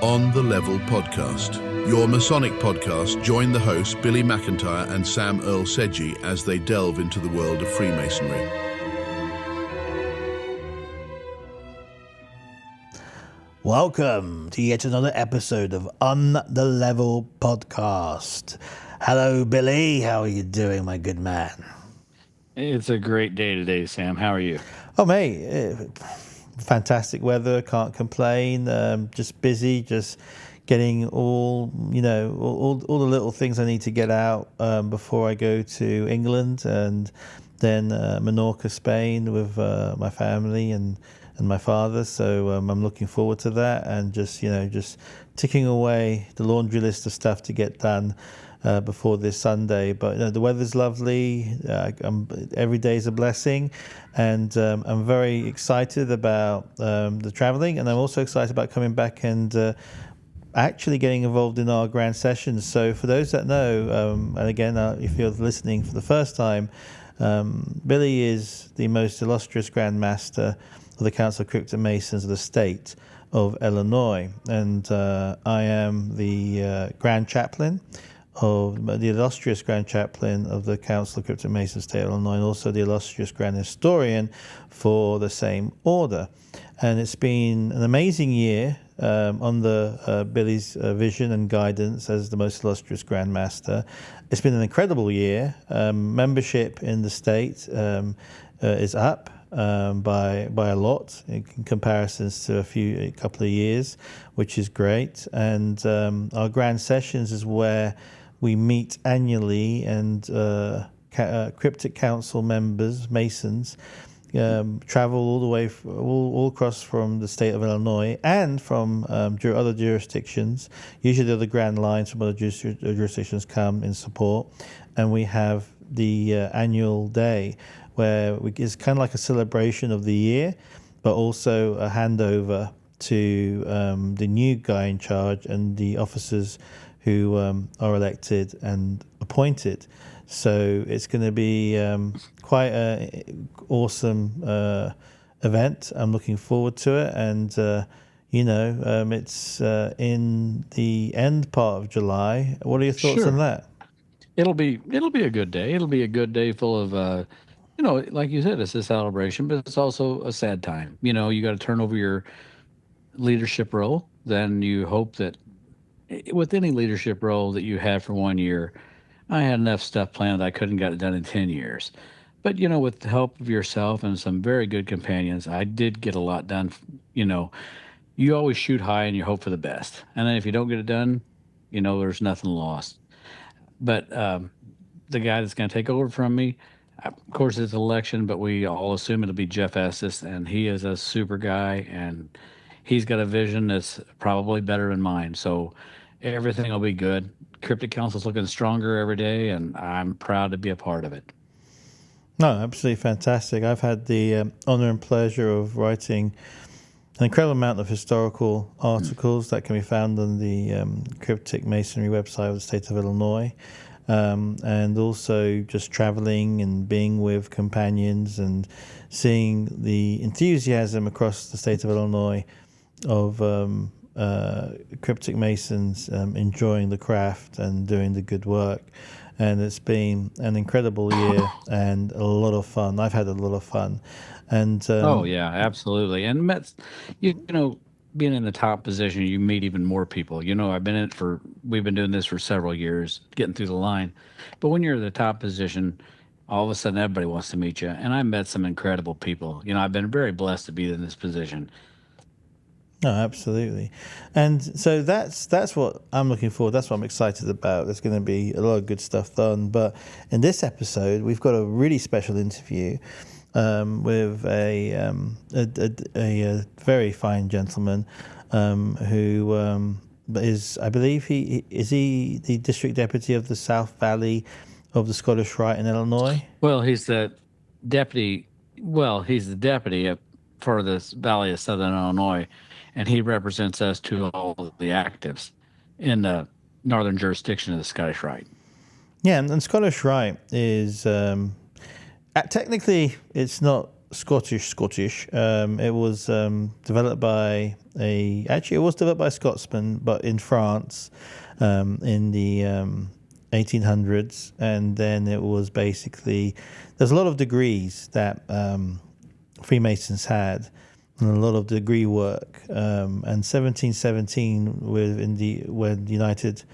On the Level podcast, your Masonic podcast. Join the hosts Billy McIntyre and Sam Earl Sedgey as they delve into the world of Freemasonry. Welcome to yet another episode of On the Level podcast. Hello, Billy. How are you doing, my good man? It's a great day today, Sam. How are you? Oh, mate, fantastic weather. Can't complain. Just busy, just getting all the little things I need to get out before I go to England and then Menorca, Spain with my family and my father. So I'm looking forward to that and just ticking away the laundry list of stuff to get done before this Sunday. But the weather's lovely. Every day is a blessing, and I'm very excited about the traveling, and I'm also excited about coming back and actually getting involved in our grand sessions. So for those that know, and again, if you're listening for the first time, Billy is the most illustrious Grand Master of the Council of Cryptic Masons of the state of Illinois, and I am the Grand Chaplain of the illustrious Grand Chaplain of the Council of Cryptic Masons State of Illinois, and also the illustrious Grand Historian for the same order. And it's been an amazing year under Billy's vision and guidance as the most illustrious Grand Master. It's been an incredible year. Membership in the state is up by a lot in comparisons to a couple of years, which is great. And our grand sessions is where we meet annually, and Cryptic Council members, Masons, travel all the way all across from the state of Illinois and from other jurisdictions. Usually the other grand lines from other jurisdictions come in support, and we have the annual day where it's kind of like a celebration of the year, but also a handover to the new guy in charge and the officers who are elected and appointed. So it's going to be quite an awesome event. I'm looking forward to it, and it's in the end part of July. What are your thoughts on that? It'll be a good day. It'll be a good day full of like you said, it's a celebration, but it's also a sad time. You got to turn over your leadership role. Then you hope that with any leadership role that you had for 1 year, I had enough stuff planned that I couldn't get it done in 10 years. But, with the help of yourself and some very good companions, I did get a lot done. You always shoot high and you hope for the best. And then if you don't get it done, there's nothing lost. But the guy that's going to take over from me, of course, it's an election, but we all assume it'll be Jeff Estes, and he is a super guy, and he's got a vision that's probably better than mine. So everything will be good. Cryptic Council's looking stronger every day, and I'm proud to be a part of it. No, absolutely fantastic. I've had the honor and pleasure of writing an incredible amount of historical articles that can be found on the Cryptic Masonry website of the state of Illinois. And also just traveling and being with companions and seeing the enthusiasm across the state of Illinois of Cryptic Masons enjoying the craft and doing the good work. And it's been an incredible year and a lot of fun. I've had a lot of fun. And oh yeah, absolutely. And being in the top position, you meet even more people. We've been doing this for several years, getting through the line. But when you're in the top position, all of a sudden everybody wants to meet you. And I met some incredible people. I've been very blessed to be in this position. No, absolutely. And so that's what I'm looking for. That's what I'm excited about. There's going to be a lot of good stuff done. But in this episode, we've got a really special interview with a very fine gentleman who is, I believe, he the district deputy of the South Valley of the Scottish Rite in Illinois. Well, he's the deputy. He's the deputy for the Valley of Southern Illinois, and he represents us to all the actives in the northern jurisdiction of the Scottish Rite. Yeah, and Scottish Rite is technically it's not Scottish. It was developed by actually it was developed by a Scotsman, but in France in the 1800s, and then it was basically there's a lot of degrees that Freemasons had, and a lot of degree work. And 1717, when the United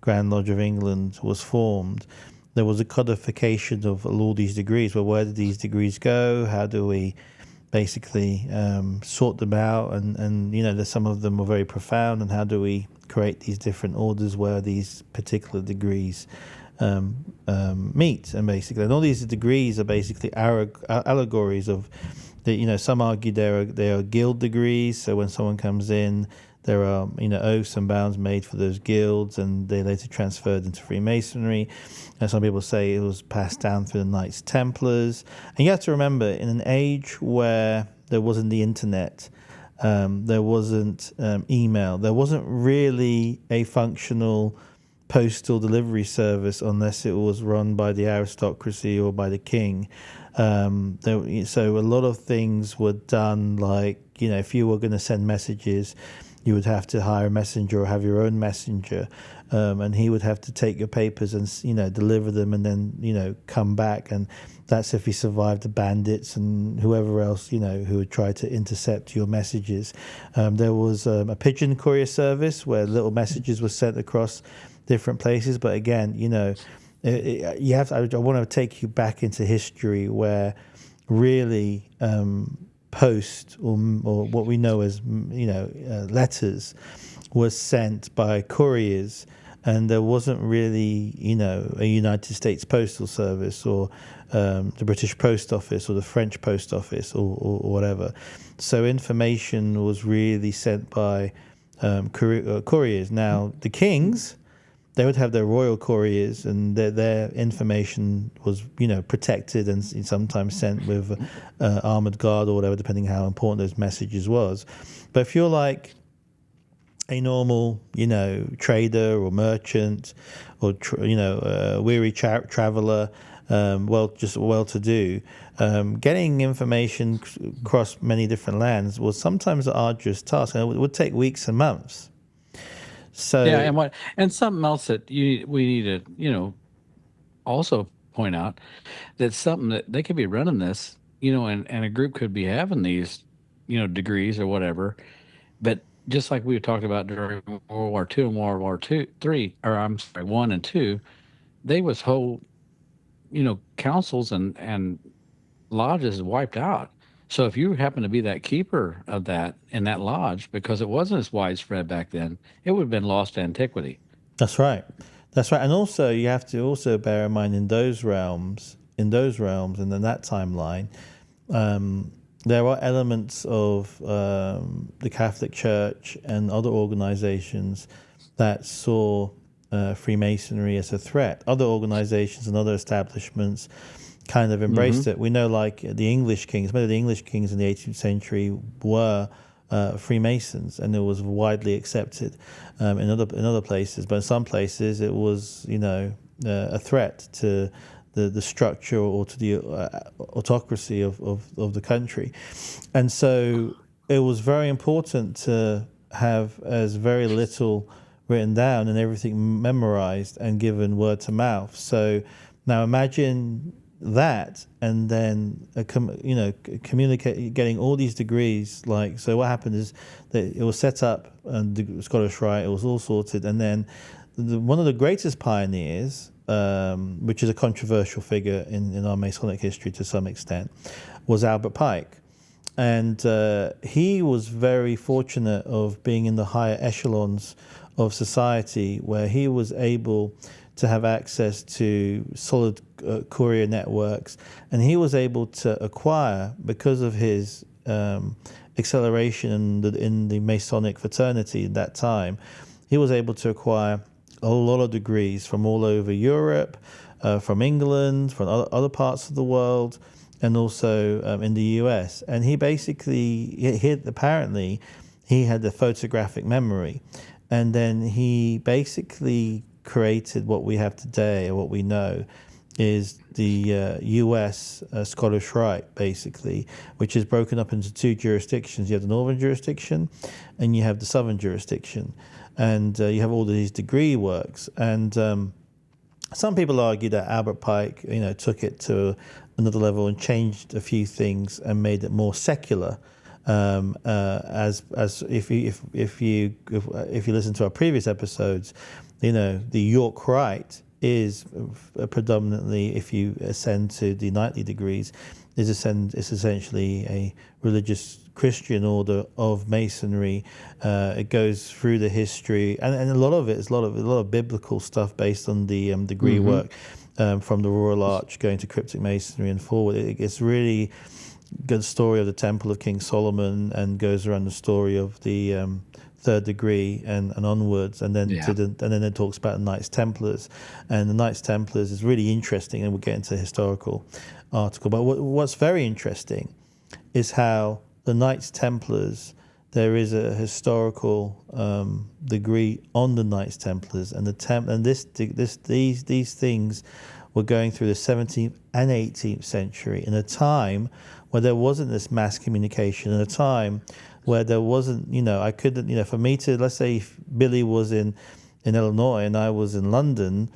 Grand Lodge of England was formed, there was a codification of all these degrees. Well, where did these degrees go? How do we basically sort them out? And there's some of them were very profound. And how do we create these different orders where these particular degrees meet? And basically, and all these degrees are basically allegories of some argue they are guild degrees. So when someone comes in, there are oaths and bounds made for those guilds, and they later transferred into Freemasonry. And some people say it was passed down through the Knights Templars. And you have to remember, in an age where there wasn't the internet, there wasn't email, there wasn't really a functional postal delivery service unless it was run by the aristocracy or by the king. So a lot of things were done like, if you were going to send messages, you would have to hire a messenger or have your own messenger, and he would have to take your papers and deliver them, and then come back. And that's if he survived the bandits and whoever else who would try to intercept your messages. There was a pigeon courier service where little messages were sent across different places. But again, you have to, I want to take you back into history where really post or what we know as letters was sent by couriers, and there wasn't really a United States Postal Service or the British Post Office or the French Post Office or whatever. So information was really sent by couriers. Now the kings, they would have their royal couriers, and their information was, protected and sometimes sent with armored guard or whatever, depending how important those messages was. But if you're like a normal, trader or merchant or weary traveler, well-to-do, getting information across many different lands was sometimes an arduous task, and it would take weeks and months. So Yeah, and something else that we need to also point out, that's something that they could be running this, and a group could be having these degrees or whatever, but just like we were talking about during World War II and World War Three, or I'm sorry, One and Two, they was whole councils and lodges wiped out. So if you happen to be that keeper of that in that lodge, because it wasn't as widespread back then, it would have been lost to antiquity. That's right. And also you have to also bear in mind in those realms and in that timeline, there are elements of the Catholic Church and other organizations that saw Freemasonry as a threat. Other organizations and other establishments kind of embraced it. We know, like the English kings, many of the English kings in the 18th century were Freemasons, and it was widely accepted in other places. But in some places, it was a threat to the structure or to the autocracy of the country. And so it was very important to have as very little written down and everything memorized and given word to mouth. So now imagine that, and then communicate, getting all these degrees. Like, so what happened is that it was set up, and the Scottish Rite, it was all sorted, and then one of the greatest pioneers, which is a controversial figure in our Masonic history to some extent, was Albert Pike. And he was very fortunate of being in the higher echelons of society, where he was able to have access to solid courier networks, and he was able to acquire, because of his acceleration in the Masonic fraternity at that time, he was able to acquire a lot of degrees from all over Europe, from England, from other parts of the world, and also in the US. And he basically, apparently, he had the photographic memory, and then he basically created what we have today, or what we know is the U.S. Scottish Rite, basically, which is broken up into two jurisdictions. You have the northern jurisdiction, and you have the southern jurisdiction, and you have all of these degree works. And some people argue that Albert Pike, took it to another level and changed a few things and made it more secular. As if you listen to our previous episodes, the York Rite is predominantly, if you ascend to the knightly degrees, is essentially a religious Christian order of Masonry. It goes through the history, and a lot of it is a lot of biblical stuff based on the degree work, from the Royal Arch going to cryptic Masonry and forward. It's really good story of the Temple of King Solomon, and goes around the story of the third degree and onwards, and then then it talks about the Knights Templars, and the Knights Templars is really interesting, and we'll get into the historical article. But what's very interesting is how the Knights Templars, there is a historical degree on the Knights Templars, and these things were going through the 17th and 18th century in a time where there wasn't this mass communication, in a time where there wasn't, I couldn't, for me to, let's say if Billy was in Illinois and I was in London,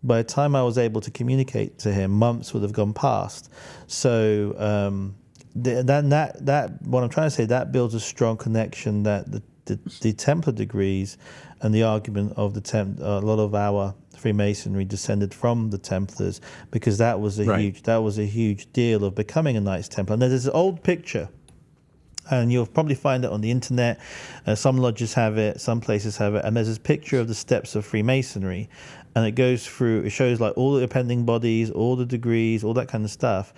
by the time I was able to communicate to him, months would have gone past. So that what I'm trying to say, that builds a strong connection that the Templar degrees and the argument of a lot of our Freemasonry descended from the Templars, because that was a huge deal of becoming a Knights Templar. And there's this old picture, and you'll probably find it on the internet. Some lodges have it, some places have it, and there's this picture of the steps of Freemasonry, and it shows like all the appending bodies, all the degrees, all that kind of stuff.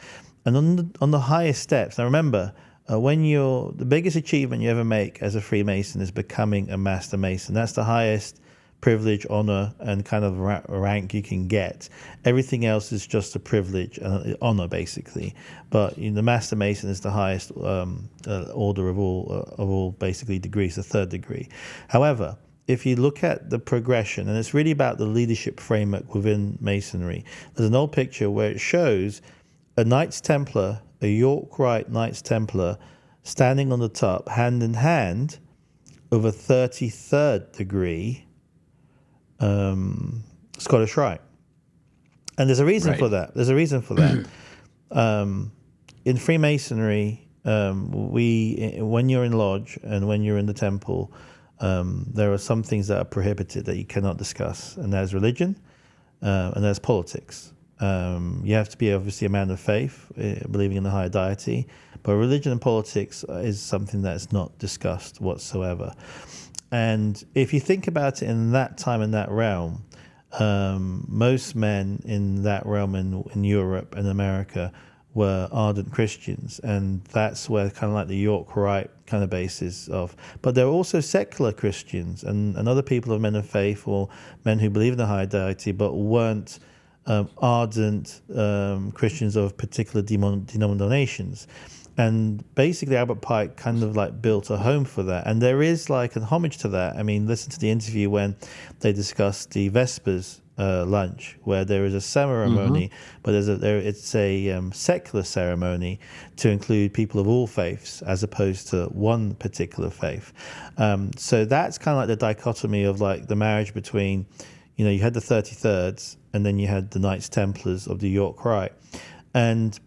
And on the highest steps, now remember, the biggest achievement you ever make as a Freemason is becoming a Master Mason. That's the highest privilege, honor, and kind of rank you can get. Everything else is just a privilege and honor, basically. But the Master Mason is the highest order of all basically degrees, the third degree. However, if you look at the progression, and it's really about the leadership framework within Masonry, there's an old picture where it shows a Knights Templar, a York Rite Knights Templar, standing on the top, hand in hand, of a 33rd degree Scottish Rite. And there's a reason for that. In Freemasonry, when you're in lodge and when you're in the temple, there are some things that are prohibited that you cannot discuss, and there's religion, and there's politics. You have to be obviously a man of faith, believing in the higher deity, but religion and politics is something that's not discussed whatsoever. And if you think about it in that time, in that realm, most men in that realm in Europe and America were ardent Christians, and that's where kind of like the York Rite kind of basis of. But there were also secular Christians and other people of men of faith, or men who believe in the higher deity but weren't ardent Christians of particular denominations. And basically Albert Pike kind of like built a home for that. And there is like an homage to that. I mean, listen to the interview when they discussed the Vespers lunch, where there is a ceremony, but it's a secular ceremony to include people of all faiths as opposed to one particular faith. So that's kind of like the dichotomy of like the marriage between, you had the 33rds and then you had the Knights Templars of the York Rite. And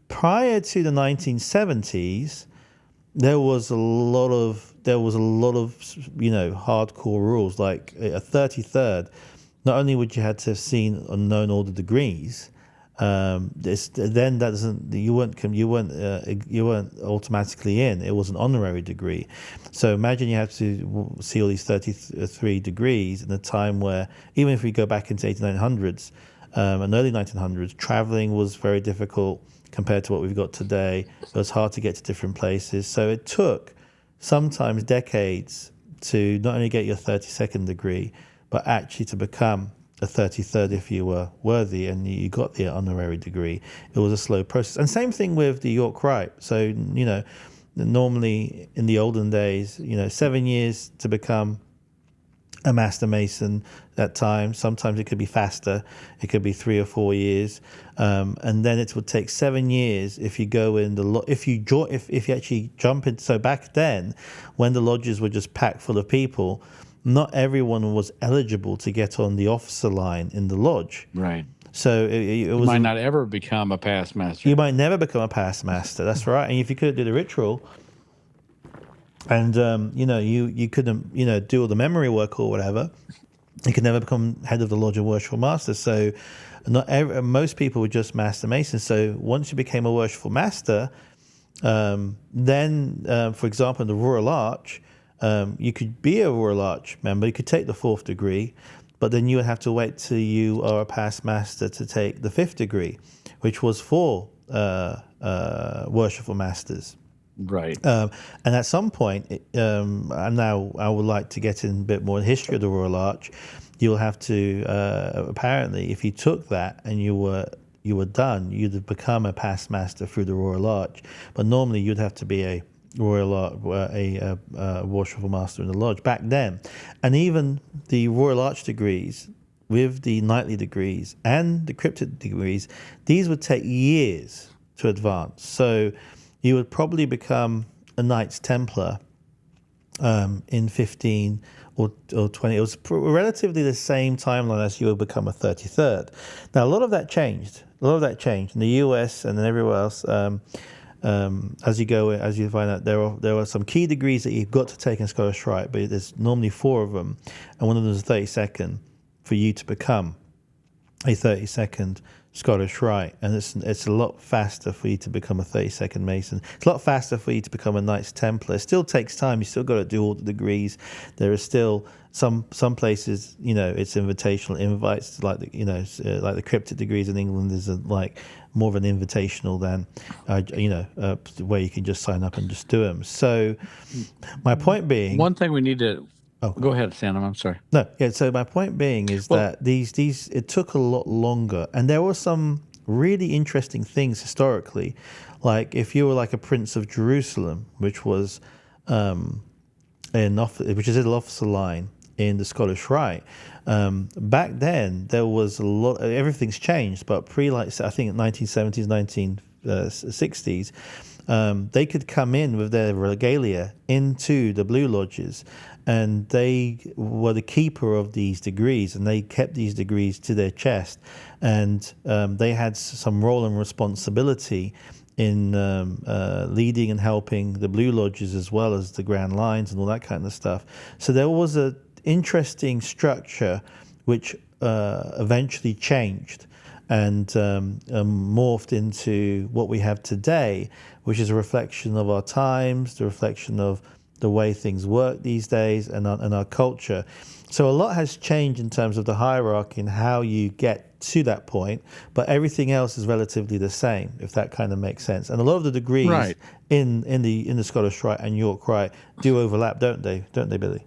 prior to the 1970s, there was a lot of hardcore rules. Like a 33rd, not only would you have to have seen or known all the degrees, you weren't automatically in. It was an honorary degree. So imagine you have to see all these 33 degrees in a time where, even if we go back into 1800s and early 1900s, traveling was very difficult compared to what we've got today. It was hard to get to different places. So it took sometimes decades to not only get your 32nd degree, but actually to become a 33rd if you were worthy and you got the honorary degree. It was a slow process. And same thing with the York Rite. So, normally in the olden days, 7 years to become a Master Mason at times. Sometimes it could be faster. It could be 3 or 4 years, and then it would take 7 years if you go in the if you actually jump in. So back then, when the lodges were just packed full of people, not everyone was eligible to get on the officer line in the lodge. Right. So it You was. might not ever become a past master. You might never become a past master. That's right. And if you couldn't do the ritual, and you couldn't do all the memory work or whatever, you could never become head of the lodge or worshipful master. So most people were just master masons. So once you became a worshipful master, then for example in the Royal Arch, you could be a Royal Arch member. You could take the 4th degree, but then you would have to wait till you are a past master to take the 5th degree, which was for worshipful masters. Right. And at some point, and now I would like to get in a bit more history of the Royal Arch. You'll have to apparently, if you took that and you were done, you'd have become a past master through the Royal Arch. But normally, you'd have to be a Royal Arch, a worshipful master in the lodge back then. And even the Royal Arch degrees, with the knightly degrees and the cryptic degrees, these would take years to advance. So you would probably become a Knights Templar in 15 or 20. It was relatively the same timeline as you would become a 33rd. Now, a lot of that changed. In the US and then everywhere else. As you find out, there are some key degrees that you've got to take in Scottish Rite, but there's normally 4 of them, and one of them is 32nd for you to become a 32nd Scottish Rite, and it's a lot faster for you to become a 32nd Mason. It's a lot faster for you to become a Knights Templar. It still takes time. You still got to do all the degrees. There is still some places, it's invitational invites, like like the cryptic degrees in England is like more of an invitational than where you can just sign up and just do them. So my point being, one thing we need to. Oh, go ahead, Sam. I'm sorry. No, yeah. So my point being is that these it took a lot longer, and there were some really interesting things historically, like if you were like a Prince of Jerusalem, which was which is an officer line in the Scottish Rite. Back then, there was a lot. Everything's changed, but I think 1970s, 1960s. They could come in with their regalia into the Blue Lodges, and they were the keeper of these degrees, and they kept these degrees to their chest, and they had some role and responsibility in leading and helping the Blue Lodges as well as the Grand Lines and all that kind of stuff. So there was an interesting structure which eventually changed and morphed into what we have today, which is a reflection of our times, the reflection of the way things work these days and our culture. So a lot has changed in terms of the hierarchy and how you get to that point, but everything else is relatively the same, if that kind of makes sense. And a lot of the degrees Right. in the Scottish Rite and York Rite do overlap, don't they, Billy?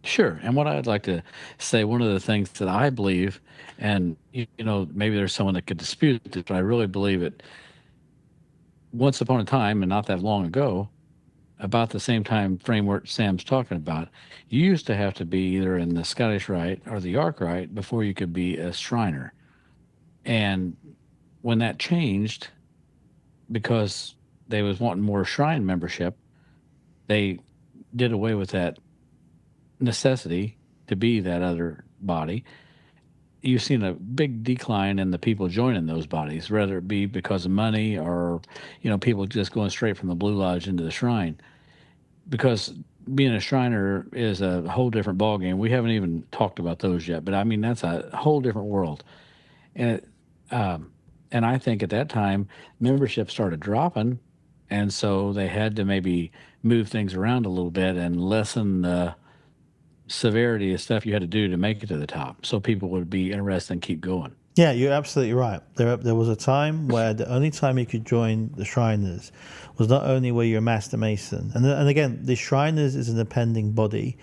Sure. And what I'd like to say, one of the things that I believe, and maybe there's someone that could dispute this, but I really believe it. Once upon a time, and not that long ago, about the same time framework Sam's talking about, you used to have to be either in the Scottish Rite or the York Rite before you could be a Shriner. And when that changed, because they was wanting more shrine membership, they did away with that necessity to be that other body. You've seen a big decline in the people joining those bodies, whether it be because of money or, people just going straight from the Blue Lodge into the shrine. Because being a Shriner is a whole different ballgame. We haven't even talked about those yet, but I mean, that's a whole different world. And and I think at that time, membership started dropping. And so they had to maybe move things around a little bit and lessen the severity of stuff you had to do to make it to the top, so people would be interested and keep going. Yeah, you're absolutely right. There was a time where the only time you could join the Shriners was not only were you a Master Mason, and again, the Shriners is an appending body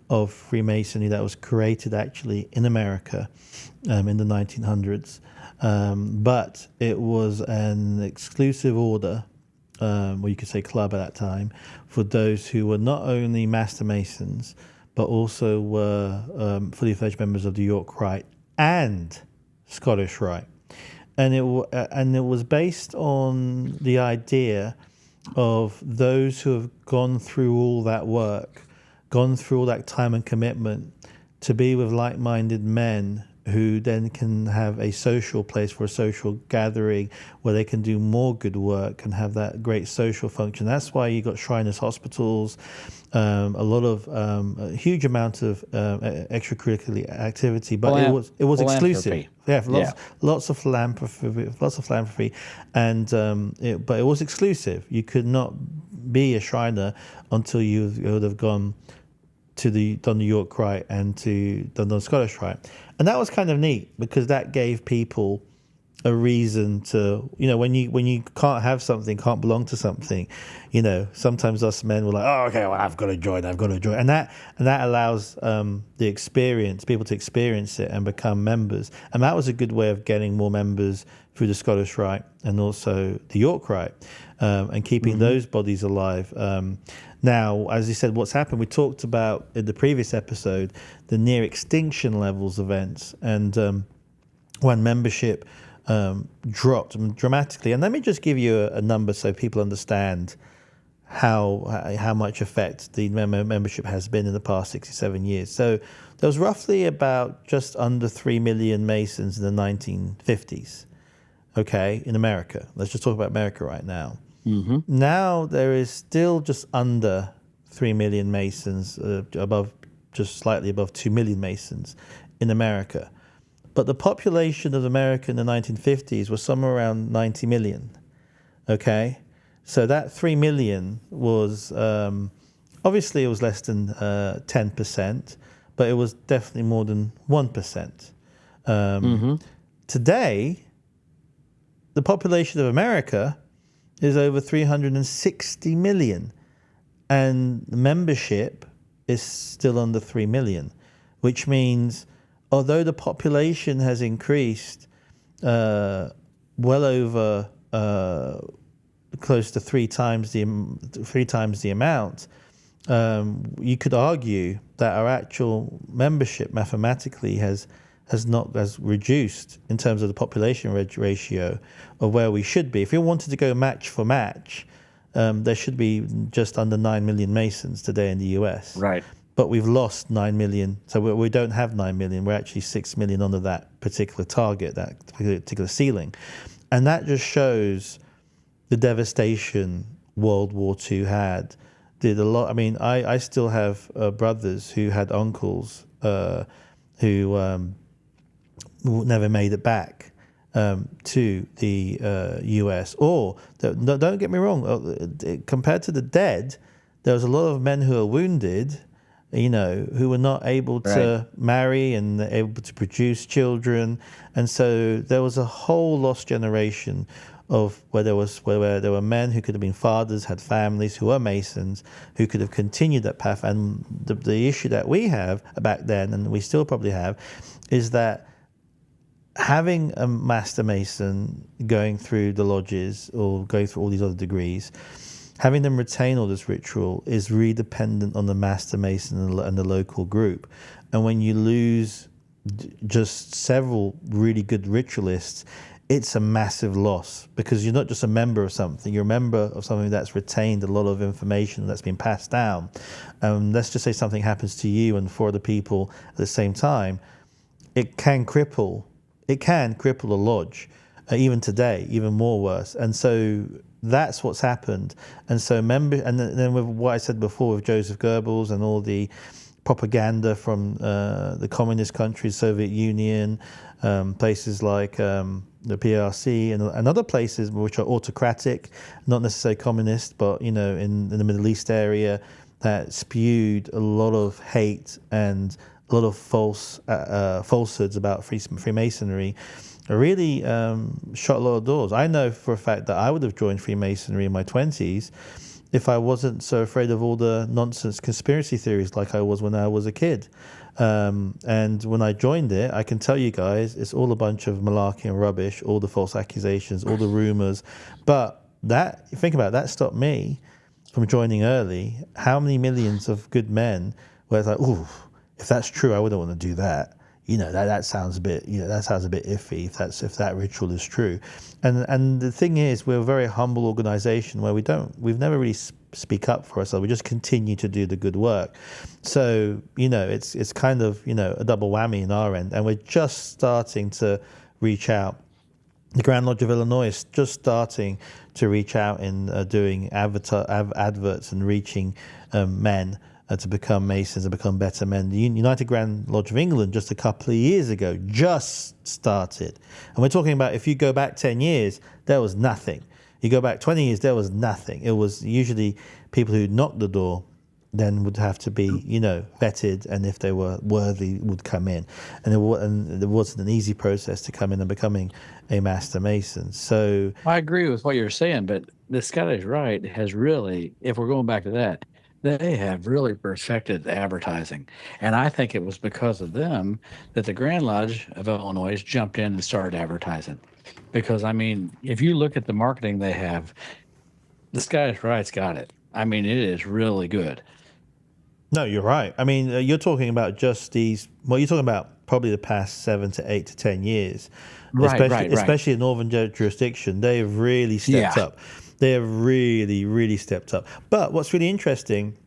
of Freemasonry that was created actually in America in the 1900s, but it was an exclusive order, or you could say club at that time, for those who were not only Master Masons, but also were fully fledged members of the York Rite and Scottish Rite, and it was based on the idea of those who have gone through all that work, gone through all that time and commitment, to be with like-minded men who then can have a social place for a social gathering where they can do more good work and have that great social function. That's why you got Shriners Hospitals, a huge amount of extracurricular activity, but it was exclusive. Yeah, lots of philanthropy, and but it was exclusive. You could not be a Shriner until you would have gone to done the York Rite and done the Scottish Rite. And that was kind of neat because that gave people a reason to, when you can't have something, can't belong to something, sometimes us men were like, oh, okay, well, I've got to join. And that allows people to experience it and become members. And that was a good way of getting more members through the Scottish Rite and also the York Rite, and keeping those bodies alive. Now, as you said, what's happened, we talked about in the previous episode, the near extinction levels events, and when membership dropped dramatically. And let me just give you a number so people understand how much effect the membership has been in the past 67 years. So there was roughly about just under 3 million Masons in the 1950s, okay, in America. Let's just talk about America right now. Mm-hmm. Now there is still just under 3 million Masons, just slightly above 2 million Masons in America. But the population of America in the 1950s was somewhere around 90 million, okay? So that 3 million was, obviously it was less than 10%, but it was definitely more than 1%. Today, the population of America is over 360 million, and the membership is still under 3 million, which means although the population has increased well over close to three times the amount, you could argue that our actual membership mathematically has reduced in terms of the population ratio of where we should be. If we wanted to go match for match, there should be just under 9 million Masons today in the US. Right. But we've lost 9 million, so we don't have 9 million. We're actually 6 million under that particular target, that particular ceiling. And that just shows the devastation World War II had. Did a lot. I mean, I still have brothers who had uncles who never made it back to the US. Or, don't get me wrong, compared to the dead, there was a lot of men who are wounded, who were not able to marry and able to produce children. And so there was a whole lost generation of where there were men who could have been fathers, had families, who were Masons, who could have continued that path. And the issue that we have back then, and we still probably have, is that having a Master Mason going through the lodges or going through all these other degrees, having them retain all this ritual is really dependent on the Master Mason and the local group. And when you lose just several really good ritualists, it's a massive loss, because you're not just a member of something, you're a member of something that's retained a lot of information that's been passed down. Let's just say something happens to you and 4 other people at the same time. It can cripple a lodge, even today, even more worse. And so that's what's happened. And so and then with what I said before with Joseph Goebbels and all the propaganda from the communist countries, Soviet Union, places like the PRC and other places which are autocratic, not necessarily communist, but in the Middle East area, that spewed a lot of hate and a lot of falsehoods about Freemasonry, really shut a lot of doors. I know for a fact that I would have joined Freemasonry in my 20s if I wasn't so afraid of all the nonsense conspiracy theories like I was when I was a kid. And when I joined it, I can tell you guys, it's all a bunch of malarkey and rubbish, all the false accusations, all the rumors. But think about it, that stopped me from joining early. How many millions of good men where it's like, ooh, if that's true, I wouldn't want to do that. That sounds a bit, iffy if that ritual is true. And the thing is, we're a very humble organization where we've never really speak up for ourselves. We just continue to do the good work. So, it's kind of, a double whammy in our end. And we're just starting to reach out. The Grand Lodge of Illinois is just starting to reach out in doing adverts and reaching men to become Masons and become better men. The United Grand Lodge of England just a couple of years ago just started. And we're talking about, if you go back 10 years, there was nothing. You go back 20 years, there was nothing. It was usually people who knocked the door then would have to be, vetted, and if they were worthy, would come in. And it wasn't an easy process to come in and becoming a Master Mason. So I agree with what you're saying, but the Scottish Rite has really, if we're going back to that, they have really perfected advertising. And I think it was because of them that the Grand Lodge of Illinois jumped in and started advertising. Because, I mean, if you look at the marketing they have, the Scottish Rite's got it. I mean, it is really good. No, you're right. I mean, you're talking about just these. Well, you're talking about probably the past 7 to 8 to 10 years, especially in Northern jurisdiction. They have really stepped up. They have really, really stepped up. But what's really interesting,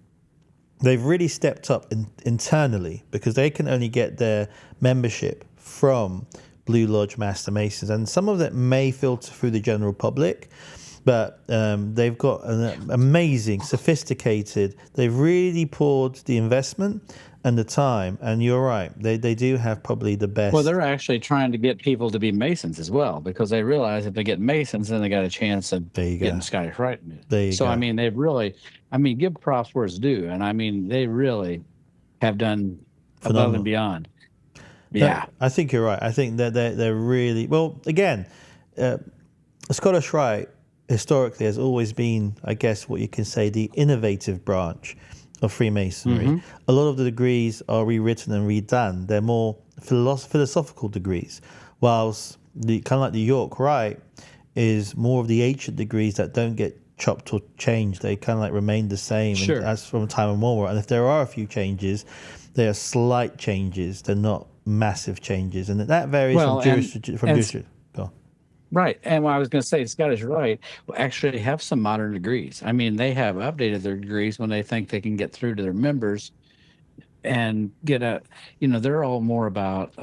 they've really stepped up internally, because they can only get their membership from Blue Lodge Master Masons, and some of that may filter through the general public. But they've got an amazing, sophisticated. They've really poured the investment and the time. And you're right, they do have probably the best. Well, they're actually trying to get people to be Masons as well, because they realize if they get Masons, then they got a chance of getting Scottish Rite. So, I mean, they've really, give props where it's due. And I mean, they really have done above and beyond. Yeah. No, I think you're right. I think that they're really, well, again, the Scottish Rite historically has always been, I guess, what you can say, the innovative branch of Freemasonry. Mm-hmm. A lot of the degrees are rewritten and redone. They're more philosophical degrees, whilst the kind of like the York Rite is more of the ancient degrees that don't get chopped or changed. They kind of like remain the same as from time immemorial. And if there are a few changes, they are slight changes. They're not massive changes, and that varies from jurisdiction. Right. And what I was going to say, Scottish Rite will actually have some modern degrees. I mean, they have updated their degrees when they think they can get through to their members and get they're all more about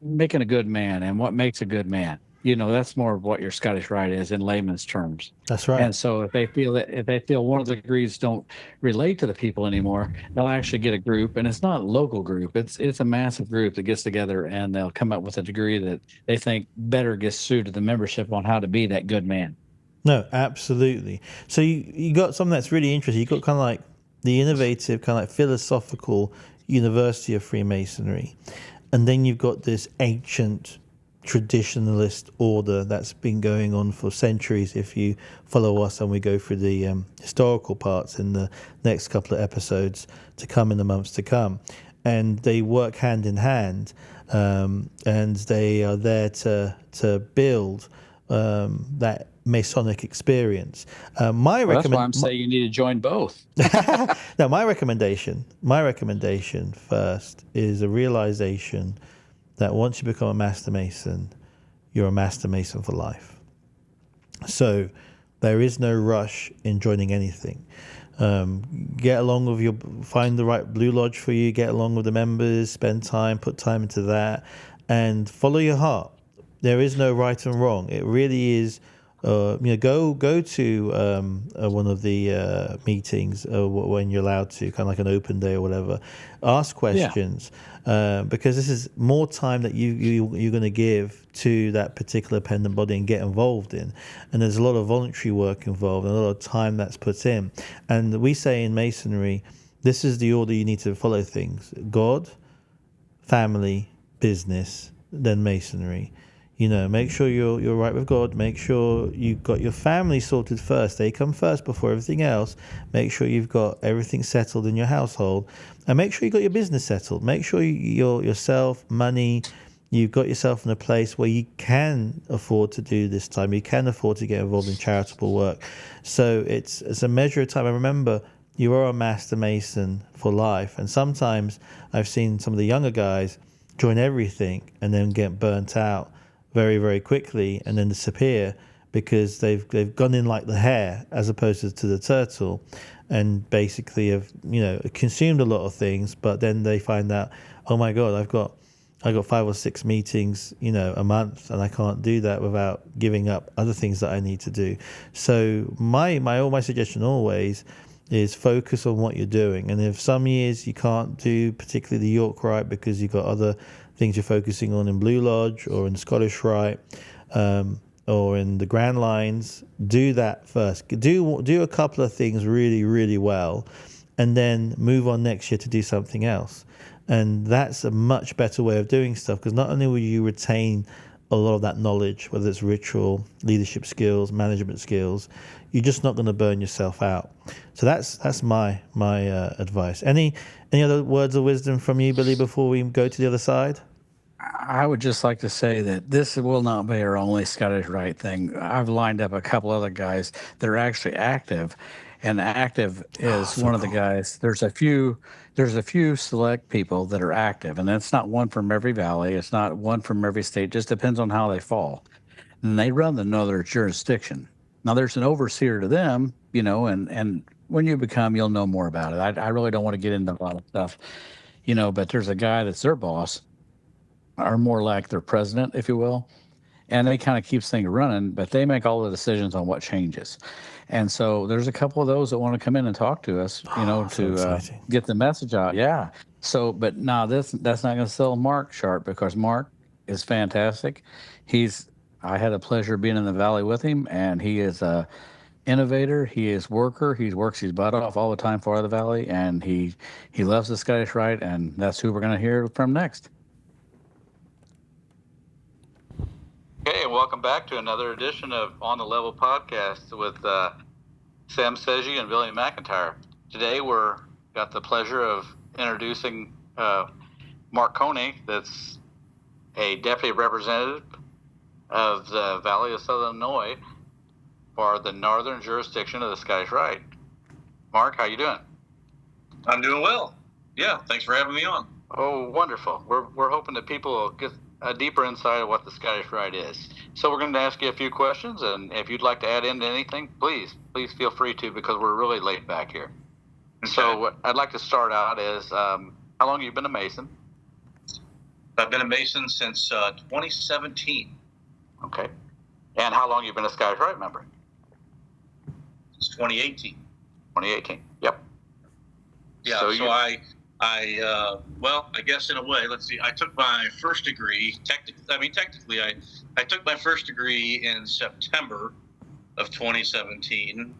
making a good man and what makes a good man. That's more of what your Scottish Rite is in layman's terms. That's right. And so if they feel one of the degrees don't relate to the people anymore, they'll actually get a group, and it's not a local group. It's a massive group that gets together, and they'll come up with a degree that they think better gets suited the membership on how to be that good man. No, absolutely. So you got something that's really interesting. You got kind of like the innovative, kind of like philosophical University of Freemasonry, and then you've got this ancient traditionalist order that's been going on for centuries. If you follow us and we go through the historical parts in the next couple of episodes to come in the months to come, and they work hand in hand, and they are there to build that Masonic experience. That's why I'm saying you need to join both. Now, my recommendation first is a realization that once you become a Master Mason, you're a Master Mason for life. So there is no rush in joining anything. Get along with find the right Blue Lodge for you, get along with the members, spend time, put time into that, and follow your heart. There is no right and wrong. It really is, go to one of the meetings when you're allowed to, kind of like an open day or whatever. Ask questions. Yeah. Because this is more time that you're going to give to that particular pendant body and get involved in. And there's a lot of voluntary work involved and a lot of time that's put in. And we say in Masonry, this is the order you need to follow things: God, family, business, then Masonry. Make sure you're right with God. Make sure you've got your family sorted first. They come first before everything else. Make sure you've got everything settled in your household. And make sure you got your business settled. Make sure you're yourself, money, you've got yourself in a place where you can afford to do this time. You can afford to get involved in charitable work. So it's a measure of time. I remember you are a master mason for life. And sometimes I've seen some of the younger guys join everything and then get burnt out very, very quickly and then disappear because they've gone in like the hare as opposed to the turtle, and basically have consumed a lot of things, but then they find out, oh my God, I got 5 or 6 meetings, a month, and I can't do that without giving up other things that I need to do. So my suggestion always is focus on what you're doing. And if some years you can't do particularly the York Rite because you've got other things you're focusing on in Blue Lodge or in Scottish Rite, or in the Grand Lines, do that first. Do a couple of things really, really well, and then move on next year to do something else. And that's a much better way of doing stuff, because not only will you retain a lot of that knowledge, whether it's ritual, leadership skills, management skills, you're just not going to burn yourself out. So that's my advice. Any other words of wisdom from you, Billy, before we go to the other side? I would just like to say that this will not be our only Scottish Rite thing. I've lined up a couple other guys that are actually active, and active is so one of the cool. guys. There's a few select people that are active, and that's not one from every valley. It's not one from every state. Just depends on how they fall. And they run the another jurisdiction. Now there's an overseer to them, and when you become, you'll know more about it. I really don't want to get into a lot of stuff, but there's a guy that's their boss, or more like their president, if you will, and they kind of keeps things running, but they make all the decisions on what changes. And so there's a couple of those that want to come in and talk to us, So to exciting. get the message out. Yeah. So, but now that's not going to sell Mark sharp, because Mark is fantastic. I had a pleasure being in the valley with him, and he is a innovator. He is worker. He works his butt off all the time for the valley, and he loves the Scottish Rite, and that's who we're going to hear from next. Okay, and welcome back to another edition of On the Level podcast with Sam Seji and Billy McIntyre. Today we're got the pleasure of introducing Mark Koenig, that's a deputy representative of the Valley of Southern Illinois for the northern jurisdiction of the Scottish Rite. Mark, how you doing? I'm doing well. Yeah, thanks for having me on. Oh, wonderful. We're hoping that people will get a deeper insight of what the Scottish Rite is. So we're going to ask you a few questions, and if you'd like to add into anything, please feel free to, because we're really laid back here. Okay. So what I'd like to start out is, how long have you been a Mason? I've been a Mason since 2017. Okay. And how long have you been a Scottish Rite member? Since 2018. 2018. Yep. Yeah. So I guess in a way, let's see. I took my first degree. Technically, I took my first degree in September of 2017.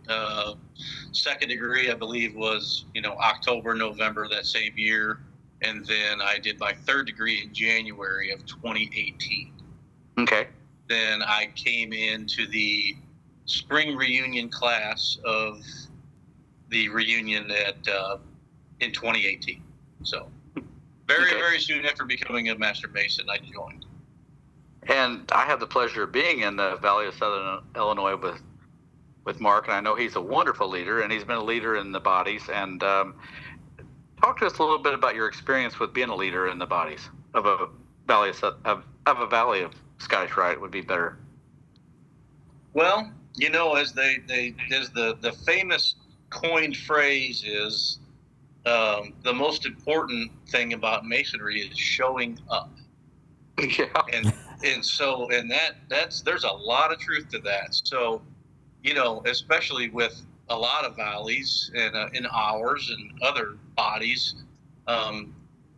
Second degree, I believe, was October, November that same year, and then I did my third degree in January of 2018. Okay. Then I came into the spring reunion class of the reunion in 2018. So very soon after becoming a Master Mason, I joined. And I had the pleasure of being in the Valley of Southern Illinois with Mark, and I know he's a wonderful leader, and he's been a leader in the bodies. And talk to us a little bit about your experience with being a leader in the bodies of a Valley of Scottish Rite would be better. Well, as the famous coined phrase is, the most important thing about Masonry is showing up. Yeah. And there's a lot of truth to that. So, especially with a lot of valleys and in ours and other bodies,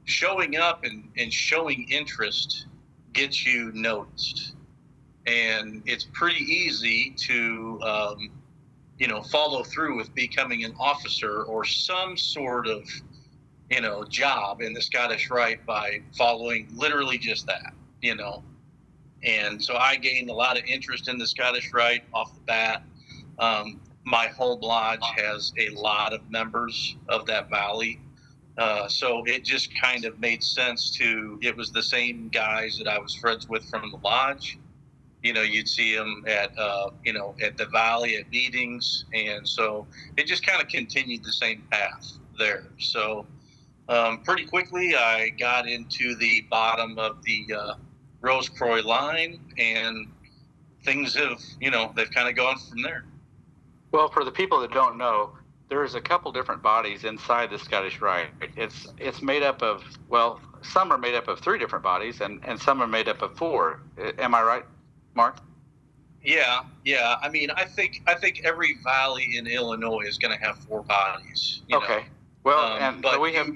showing up and showing interest gets you noticed. And it's pretty easy to, follow through with becoming an officer or some sort of, job in the Scottish Rite by following literally just that, And so I gained a lot of interest in the Scottish Rite off the bat. My home lodge has a lot of members of that valley. So it just kind of made sense it was the same guys that I was friends with from the lodge. you'd see them at at the valley at meetings, and so it just kind of continued the same path there. So pretty quickly, I got into the bottom of the Rose-Croix line, and things have they've kind of gone from there. Well, for the people that don't know, there's a couple different bodies inside the Scottish Rite. It's made up of, well, some are made up of 3 different bodies, and some are made up of 4. Am I right, Mark? Yeah. I mean, I think every valley in Illinois is going to have 4 bodies. Okay. Well, but so we have.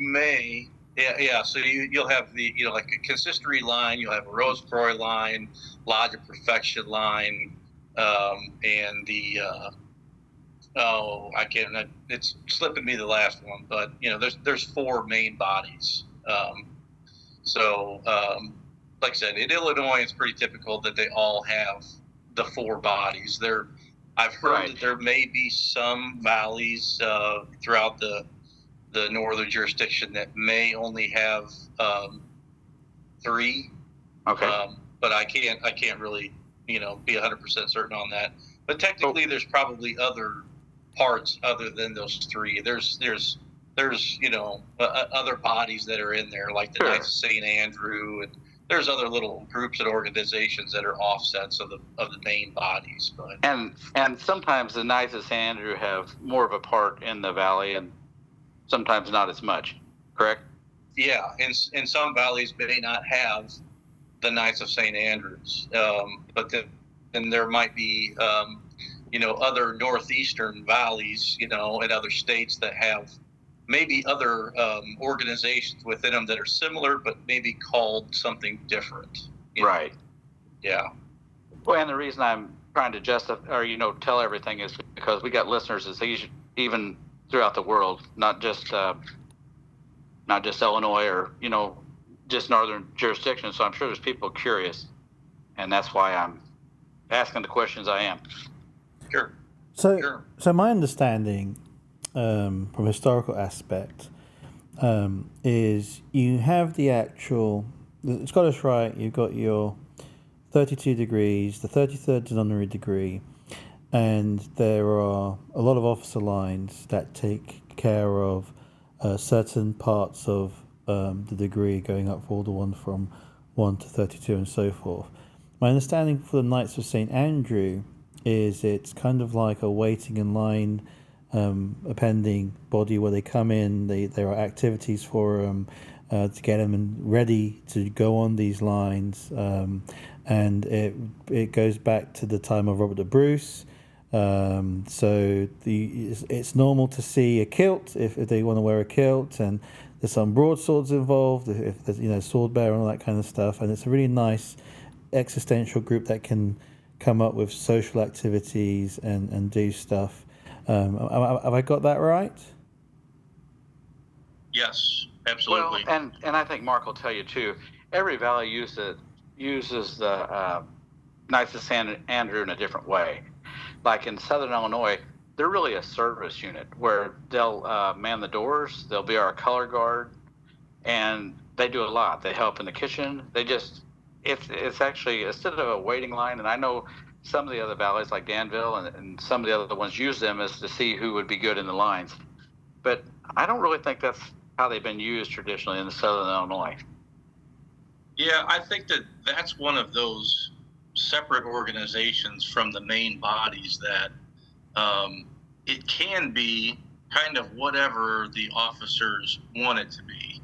Yeah. So you'll have the like a consistory line, you'll have a Rose-Croix line, Lodge of Perfection line, and the I can't. It's slipping me the last one, but there's 4 main bodies. Like I said, in Illinois, it's pretty typical that they all have the 4 bodies. I've heard that there may be some valleys throughout the northern jurisdiction that may only have 3. Okay. But I can't really be 100% certain on that. But technically, there's probably other parts other than those 3. There's other bodies that are in there, like the Knights of St. Andrew, and there's other little groups and organizations that are offsets of the main bodies. But and sometimes the Knights of St. Andrew have more of a part in the valley, and sometimes not as much. Correct? Yeah, in some valleys may not have the Knights of St. Andrews, but then there might be other northeastern valleys, in other states that have maybe other organizations within them that are similar, but maybe called something different. Right. Yeah. Well, and the reason I'm trying to justify or tell everything is because we got listeners even throughout the world, not just Illinois or just northern jurisdictions. So I'm sure there's people curious, and that's why I'm asking the questions I am. Sure. So my understanding, from a historical aspect, is you have the Scottish Rite. You've got your 32 degrees, the 33rd is an honorary degree, and there are a lot of officer lines that take care of certain parts of the degree, going up for all the one from 1 to 32 and so forth. My understanding for the Knights of St. Andrew is it's kind of like a waiting in line appending body where they come in, there are activities for them to get them ready to go on these lines, and it goes back to the time of Robert the Bruce. So it's normal to see a kilt if they want to wear a kilt, and there's some broadswords involved if there's sword bearer and all that kind of stuff, and it's a really nice existential group that can come up with social activities and do stuff. Have I got that right? Yes, absolutely. Well, and I think Mark will tell you too. Every valley uses the Knights of St. Andrew in a different way. Like in Southern Illinois, they're really a service unit where they'll man the doors. They'll be our color guard, and they do a lot. They help in the kitchen. It's actually, instead of a waiting line, and I know some of the other valleys like Danville and some of the other ones use them as to see who would be good in the lines. But I don't really think that's how they've been used traditionally in the Southern Illinois. Yeah, I think that's one of those separate organizations from the main bodies that it can be kind of whatever the officers want it to be.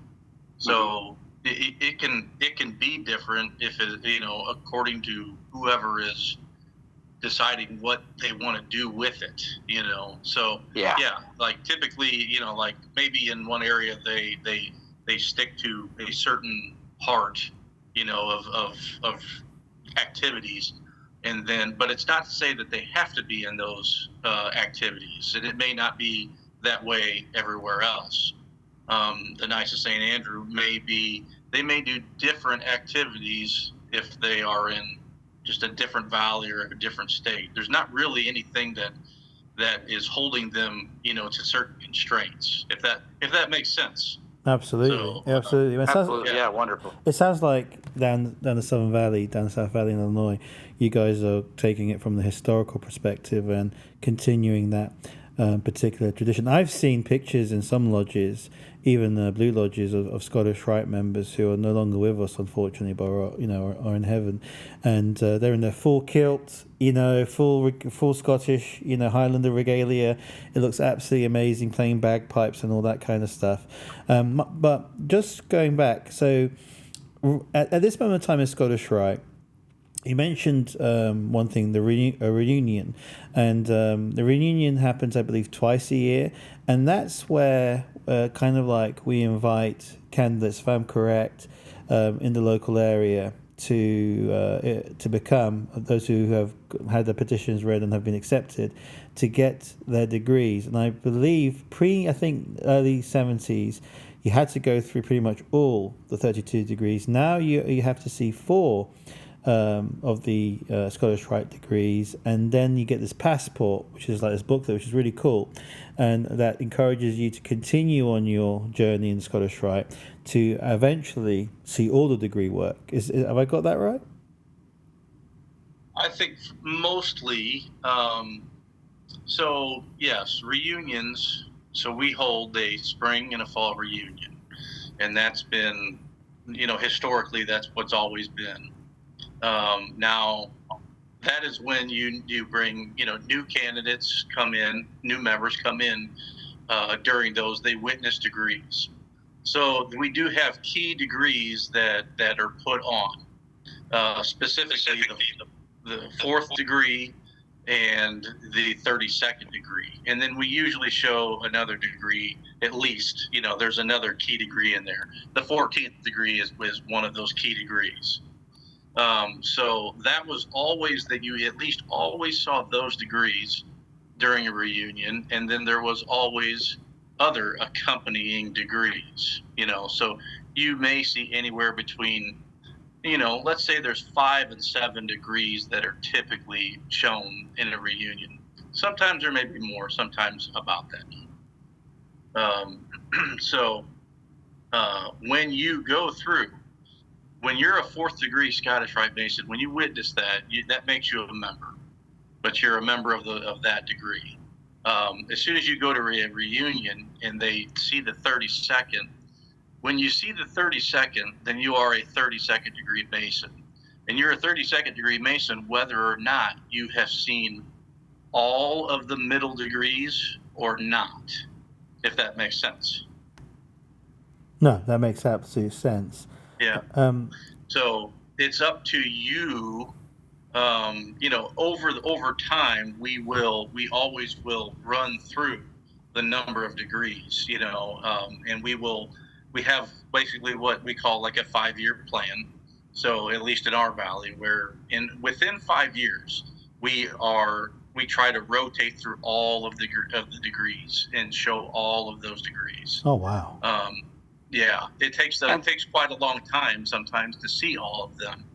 So it can be different if it, according to whoever is deciding what they want to do with it, So yeah, like typically, like maybe in one area they stick to a certain part, of activities, and then, but it's not to say that they have to be in those activities, and it may not be that way everywhere else. The Knights of St. Andrew may do different activities if they are in just a different valley or a different state. There's not really anything that is holding them, to certain constraints, if that makes sense. Absolutely, So, absolutely. It sounds, Absolutely, yeah, wonderful. it sounds like down the Southern Valley, down the South Valley in Illinois, you guys are taking it from the historical perspective and continuing that particular tradition. I've seen pictures in some lodges, even blue lodges of Scottish Rite members who are no longer with us, unfortunately, but are in heaven, and they're in their full kilt, full Scottish, Highlander regalia. It looks absolutely amazing, playing bagpipes and all that kind of stuff. But just going back, so at this moment in time in Scottish Rite, you mentioned one thing, a reunion, and the reunion happens, I believe, twice a year, and that's where kind of like we invite candidates, if I'm correct, in the local area to become those who have had their petitions read and have been accepted to get their degrees. And I believe I think early 70s, you had to go through pretty much all the 32 degrees. Now you have to see 4 of the Scottish Rite degrees, and then you get this passport, which is like this booklet, which is really cool, and that encourages you to continue on your journey in Scottish Rite to eventually see all the degree work. Have I got that right? I think mostly. So yes, reunions. So we hold a spring and a fall reunion, and that's been, historically, that's what's always been. Now, that is when you bring, new candidates come in, new members come in during those. They witness degrees. So we do have key degrees that are put on, specifically the 4th degree and the 32nd degree. And then we usually show another degree, at least, there's another key degree in there. The 14th degree is one of those key degrees. So that was always that you at least always saw those degrees during a reunion, and then there was always other accompanying degrees, so you may see anywhere between, let's say there's 5 and 7 degrees that are typically shown in a reunion. Sometimes there may be more, sometimes about that. So when you go through, when you're a 4th degree Scottish Rite Mason, when you witness that, that makes you a member, but you're a member of that degree. As soon as you go to a reunion and they see the 32nd, when you see the 32nd, then you are a 32nd degree Mason. And you're a 32nd degree Mason whether or not you have seen all of the middle degrees or not, if that makes sense. No, that makes absolute sense. Yeah. So it's up to you. Over time, we always will run through the number of degrees. And we have basically what we call like a 5-year plan. So at least in our valley, where within 5 years, we try to rotate through all of the degrees and show all of those degrees. Oh wow. Yeah, it takes quite a long time sometimes to see all of them.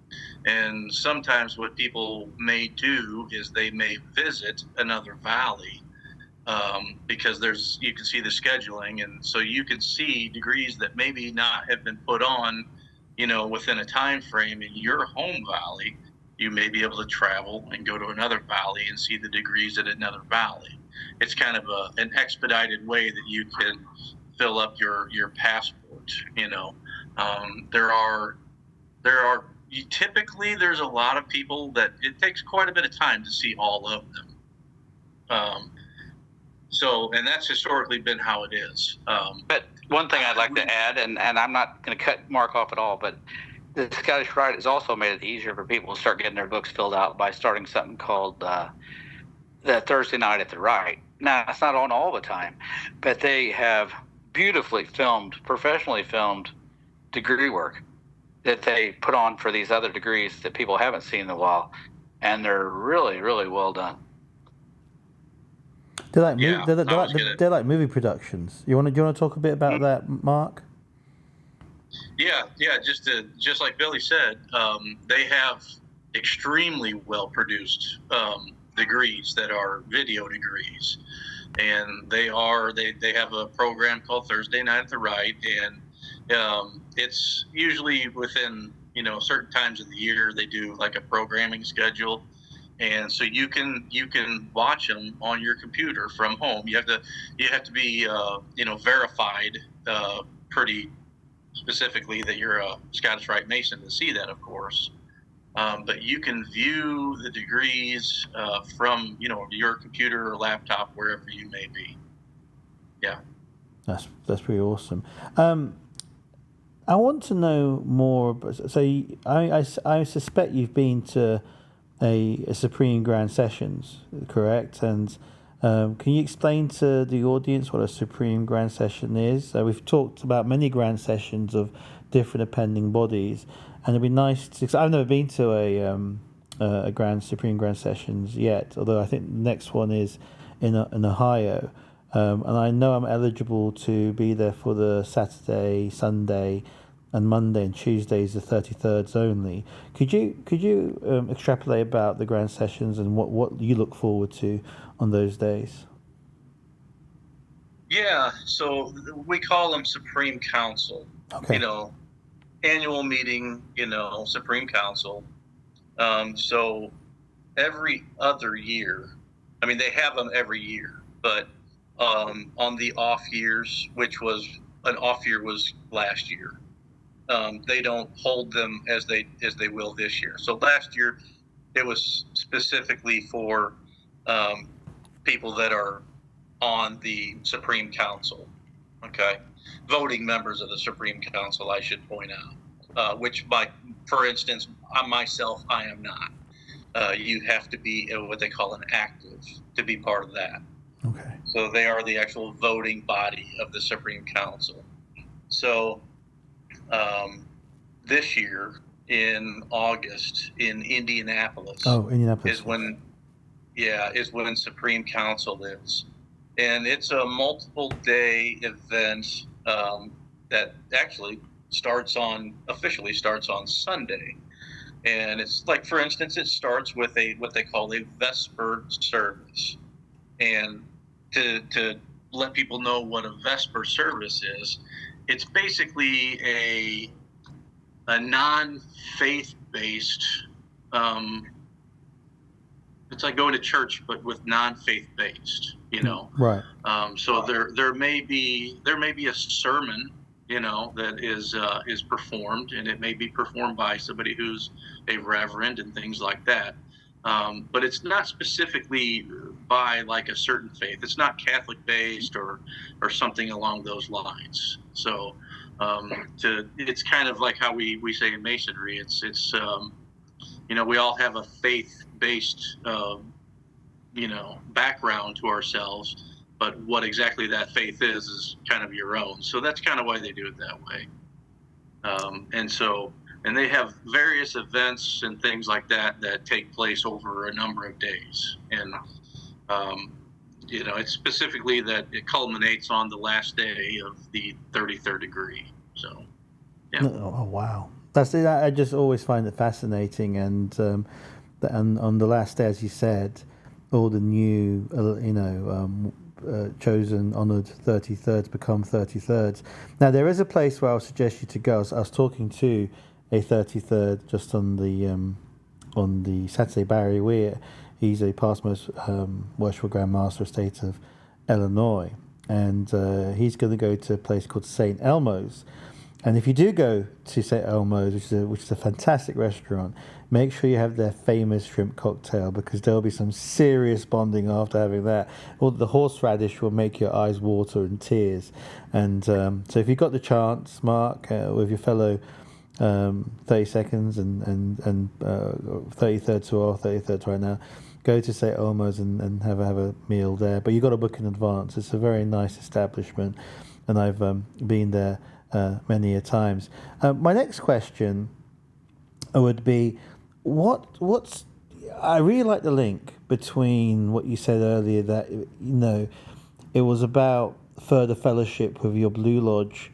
And sometimes what people may do is they may visit another valley because you can see the scheduling, and so you can see degrees that maybe not have been put on, within a time frame in your home valley. You may be able to travel and go to another valley and see the degrees at another valley. It's kind of an expedited way that you can fill up your passport. Typically there's a lot of people that it takes quite a bit of time to see all of them. And that's historically been how it is. But one thing I'd like to add, and I'm not going to cut Mark off at all, but the Scottish Rite has also made it easier for people to start getting their books filled out by starting something called the Thursday Night at the Rite. Now, it's not on all the time, but they have beautifully filmed, professionally filmed degree work that they put on for these other degrees that people haven't seen in a while, and they're really, really well done. They're like movie productions. Do you want to talk a bit about that, Mark? Yeah. Just like Billy said, they have extremely well produced degrees that are video degrees, and they have a program called Thursday Night at the Rite, and it's usually within certain times of the year they do like a programming schedule, and so you can watch them on your computer from home. You have to be verified pretty specifically that you're a Scottish Rite Mason to see that, of course. But you can view the degrees from your computer or laptop, wherever you may be. Yeah, that's pretty awesome. I want to know more. So I suspect you've been to a Supreme Grand Sessions, correct? And can you explain to the audience what a Supreme Grand Session is? We've talked about many Grand Sessions of different appending bodies, and it'd be nice to. Cause I've never been to a Supreme Grand Sessions yet, although I think the next one is in Ohio. And I know I'm eligible to be there for the Saturday, Sunday, and Monday and Tuesdays, the 33rds only. Could you extrapolate about the Grand Sessions and what you look forward to on those days? Yeah, so we call them Supreme Council. Okay. Annual meeting, Supreme Council. So every other year, I mean, they have them every year, but on the off years, which was an off year was last year, they don't hold them as they will this year. So last year, it was specifically for people that are on the Supreme Council, okay? Voting members of the Supreme Council, I should point out, which for instance, myself, I am not. You have to be what they call an active to be part of that. Okay. So they are the actual voting body of the Supreme Council. So this year in August in Indianapolis, is when Supreme Council is. And it's a multiple day event that actually officially starts on Sunday. And it's like, for instance, it starts with what they call a Vesper service. And to let people know what a Vesper service is, it's basically a non-faith based. It's like going to church, but with non-faith based. Right. So there may be a sermon, that is performed, and it may be performed by somebody who's a reverend and things like that. But it's not specifically by like a certain faith. It's not Catholic based or something along those lines. So it's kind of like how we say in Masonry. It's we all have a faith based background to ourselves, but what exactly that faith is kind of your own. So that's kind of why they do it that way. And they have various events and things like that take place over a number of days. And, it's specifically that it culminates on the last day of the 33rd degree. So, yeah. Oh, wow. That's it. I just always find it fascinating. And on the last day, as you said, all the new, chosen, honoured 33rds become 33rds. Now, there is a place where I'll suggest you to go. I was talking to a 33rd just on the Saturday, Barry Weir. He's a past most worshipful Grand Master of State of Illinois, and he's going to go to a place called St. Elmo's. And if you do go to St. Elmo's, which is a fantastic restaurant, make sure you have their famous shrimp cocktail, because there'll be some serious bonding after having that. Or the horseradish will make your eyes water and tears. And so if you've got the chance, Mark, with your fellow 30 seconds and 33rd tour, 33rd right now, go to St. Elmo's and have a meal there. But you've got to book in advance. It's a very nice establishment, and I've been there many a times. My next question would be, what's I really like the link between what you said earlier, that it was about further fellowship with your Blue Lodge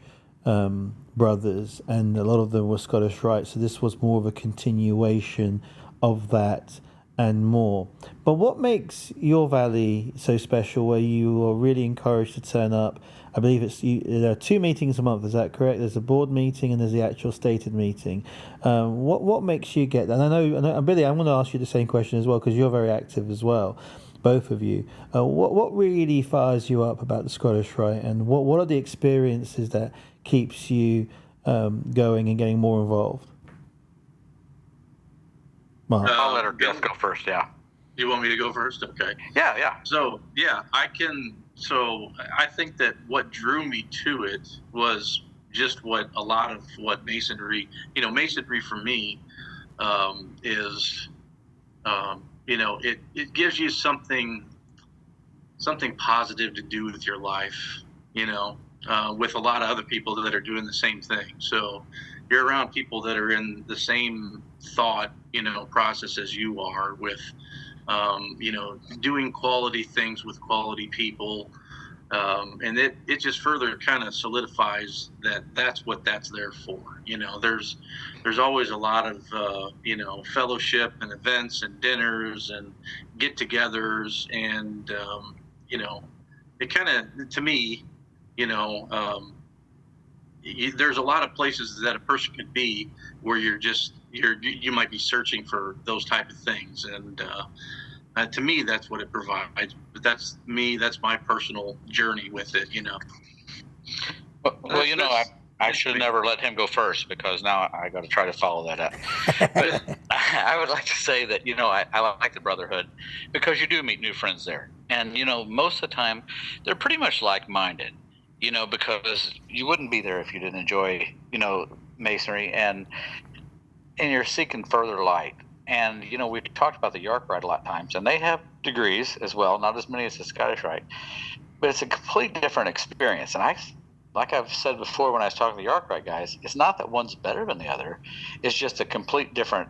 brothers, and a lot of them were Scottish Rite, so this was more of a continuation of that, and more. But what makes your valley so special, where you are really encouraged to turn up? I believe there are 2 meetings a month. Is that correct? There's a board meeting and there's the actual stated meeting. What makes you get that? And I know, and Billy, I'm going to ask you the same question as well, because you're very active as well, both of you. What really fires you up about the Scottish Rite, and what are the experiences that keeps you going and getting more involved? Mark. I'll let her guest go first. Yeah. You want me to go first? Okay. Yeah. So yeah, I can. So I think that what drew me to it was just what a lot of what masonry. Masonry for me is, it gives you something positive to do with your life. With a lot of other people that are doing the same thing. So you're around people that are in the same thought, process as you are with, doing quality things with quality people. And it just further kind of solidifies that that's what that's there for. There's always a lot of, fellowship and events and dinners and get-togethers. And, it kind of, to me, there's a lot of places that a person could be where you might be searching for those type of things. And, to me, that's what it provides. But that's my personal journey with it, Well, I should never let him go first, because now I got to try to follow that up. But I would like to say that, I like the brotherhood, because you do meet new friends there. And, most of the time they're pretty much like-minded, because you wouldn't be there if you didn't enjoy, masonry, and you're seeking further light. And, we talked about the York Rite a lot of times, and they have degrees as well, not as many as the Scottish Rite, but it's a completely different experience. And like I've said before when I was talking to the York Rite guys, it's not that one's better than the other. It's just a complete different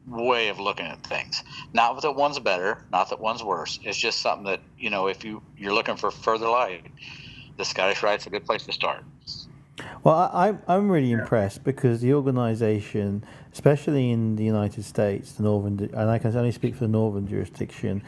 way of looking at things. Not that one's better, not that one's worse. It's just something that, if you're looking for further light, the Scottish Rite's a good place to start. Well, I'm really impressed, because the organisation, especially in the United States, and I can only speak for the northern jurisdiction,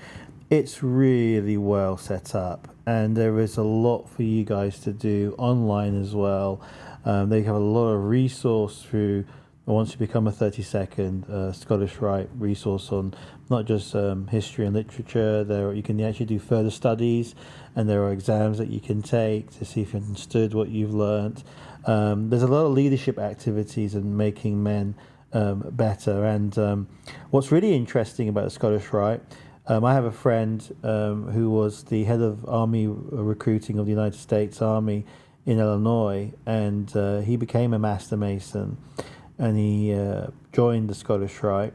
it's really well set up, and there is a lot for you guys to do online as well. They have a lot of resource through, once you become a 32nd Scottish Rite resource on not just history and literature. You can actually do further studies, and there are exams that you can take to see if you understood what you've learnt. There's a lot of leadership activities and making men better. And what's really interesting about the Scottish Rite, I have a friend who was the head of Army recruiting of the United States Army in Illinois, and he became a Master Mason, and he joined the Scottish Rite.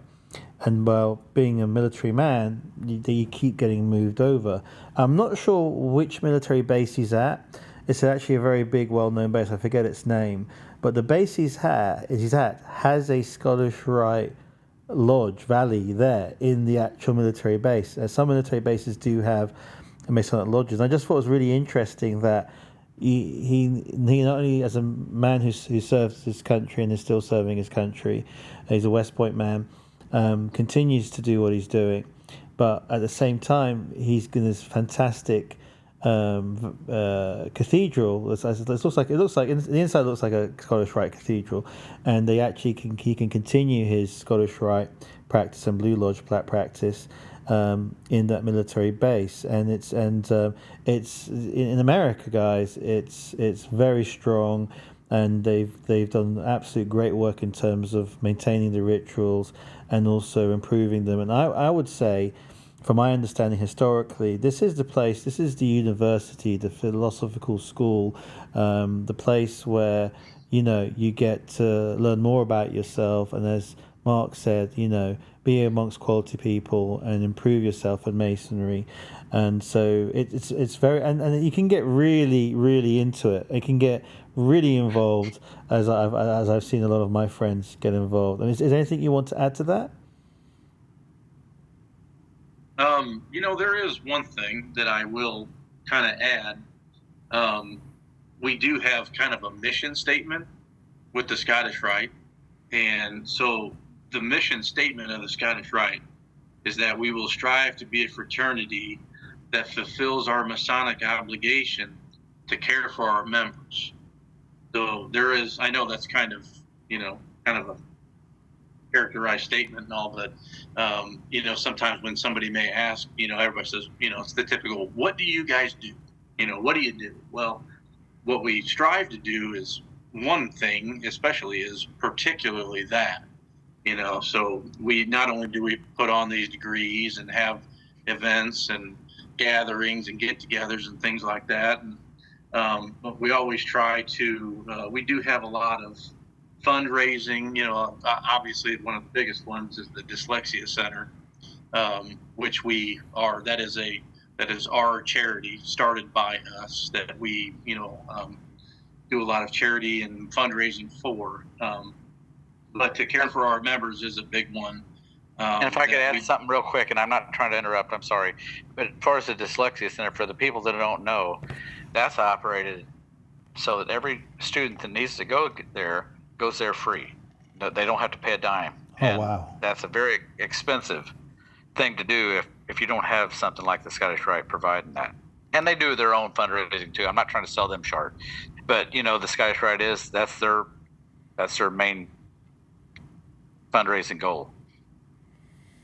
And while being a military man, you keep getting moved over. I'm not sure which military base he's at. It's actually a very big, well-known base. I forget its name. But the base he's at has a Scottish Rite lodge, valley there in the actual military base. Some military bases do have Masonic lodges. I just thought it was really interesting that he not only, as a man who serves his country and is still serving his country, he's a West Point man, continues to do what he's doing, but at the same time he's in this fantastic cathedral. It looks like the inside looks like a Scottish Rite cathedral, and he can continue his Scottish Rite practice and Blue Lodge practice in that military base. And it's in America, guys. It's very strong, and they've done absolute great work in terms of maintaining the rituals and also improving them. And I would say, from my understanding historically, this is the place, this is the university, the philosophical school, the place where, you get to learn more about yourself. And as Mark said, be amongst quality people and improve yourself in masonry. And so it's very, and you can get really, really into it. It can get really involved, as I've seen a lot of my friends get involved. And is there anything you want to add to that? There is one thing that I will kind of add. We do have kind of a mission statement with the Scottish Rite, and so the mission statement of the Scottish Rite is that we will strive to be a fraternity that fulfills our Masonic obligation to care for our members. So there is, I know that's kind of a characterized statement and all, but sometimes when somebody may ask, everybody says, it's the typical, what do you guys do? What do you do? Well, what we strive to do is one thing, especially, is particularly that. So we not only do we put on these degrees and have events and gatherings and get-togethers and things like that, but we always try to. We do have a lot of fundraising. Obviously one of the biggest ones is the Dyslexia Center, which we are. That is our charity, started by us, that we do a lot of charity and fundraising for. But to care for our members is a big one. And if I could add something real quick, and I'm not trying to interrupt, I'm sorry, but as far as the Dyslexia Center, for the people that don't know, that's operated so that every student that needs to go there goes there free. They don't have to pay a dime. Oh, wow. That's a very expensive thing to do if you don't have something like the Scottish Rite providing that. And they do their own fundraising too. I'm not trying to sell them short, but the Scottish Rite that's their main fundraising goal.